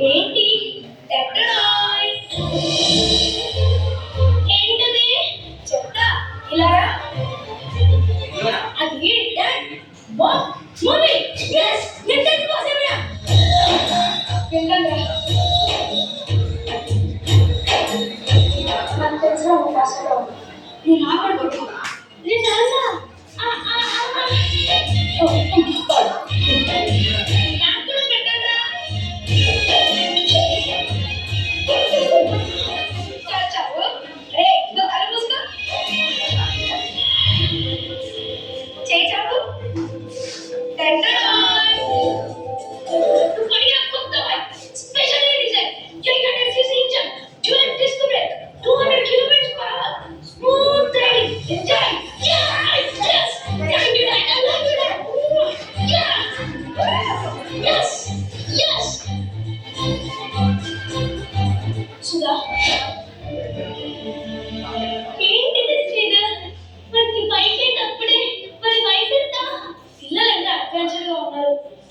ఏంటి ఎక్కడాయ్ ఏంటది చెప్తా ఇలా అది బాబ్ మూవీ yes నిన్నటి కోసమేనా వెళ్ళండి నాకు తెలిసిన ఒక కష్టం నేను ఆపడుకుంటా నేను అన్నా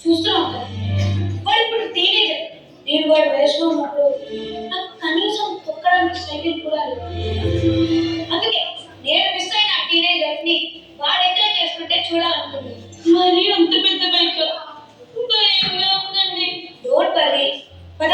చూస్తున్నాం వాడు ఇప్పుడు టీనేజర్ నేను వాడు వయసులో ఉన్నప్పుడు నాకు కనీసం తొక్కడానికి సైకిల్ కూడా లేదు అందుకే నేను మిస్ అయిన టీనేజ్ లైఫ్ ని వాడు ఎంజాయ్ చేసుకుంటే చూడాలనుకుంటుంది మరి అంత పెద్ద బైక్ భయంగా ఉందండి డోంట్ వరీ పద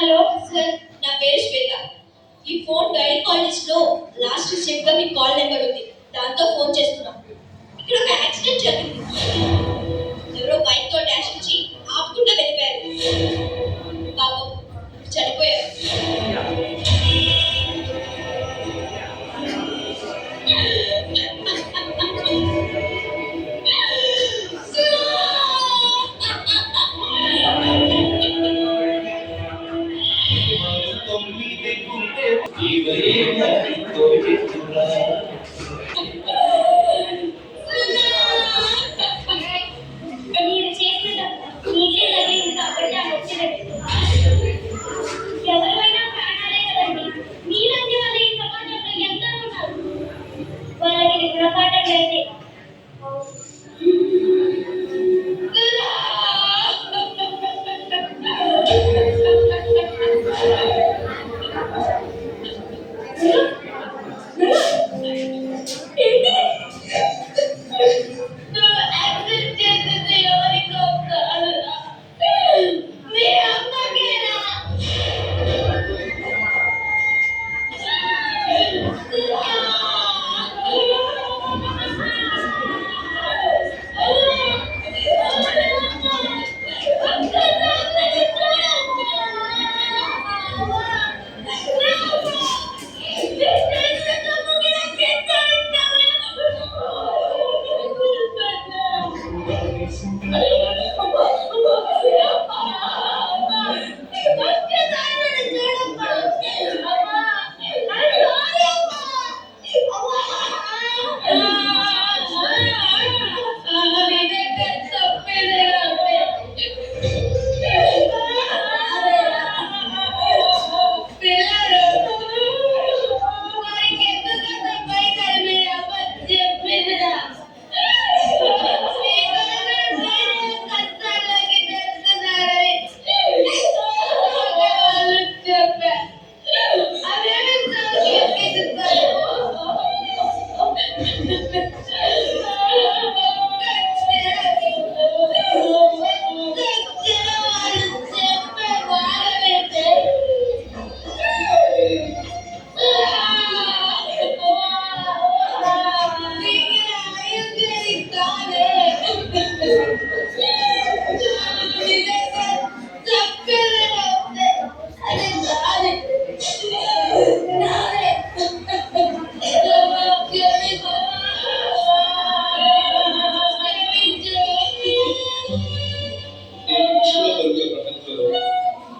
హలో సార్, నా పేరు శ్వేత. ఈ ఫోన్ డైల్ కాల్ లిస్ట్ లో లాస్ట్ స్టెప్ గా మీ కాల్ నెంబర్ ఉంది. దాంతో ఫోన్ చేస్తున్నాం. ఇక్కడ ఒక యాక్సిడెంట్ జరిగింది. ఎవరో బైక్ తో డాష్ ఇచ్చి ఆపుకుంటూ వెళ్ళిపోయారు. పాపం చనిపోయారు. మీరు చేసిన నీకే తగిలింది కాబట్టి ఆ వచ్చినట్టు ఎవరైనా ప్రాణాలే కదండి. మీలాంటి వాళ్ళు ఈ సమాజంలో ఎందరో ఉన్నారు. వాళ్ళకి గుణపాఠం అయితే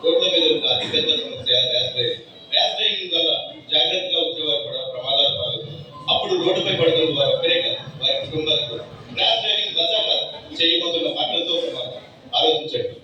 రోడ్ల మీద ఉన్న అతిపెద్ద సమస్య ర్యాష్ డ్రైవింగ్ వల్ల జాగ్రత్తగా వచ్చేవారు కూడా ప్రమాదాలు పాల్గొన్నారు. అప్పుడు రోడ్డుపై పడుతున్న వారు ఒక్కరే కాదు, వారి కుటుంబాలకు ర్యాష్ డ్రైవింగ్ బజాగా చేయబోతున్న మాటలతో ఆలోచించండి.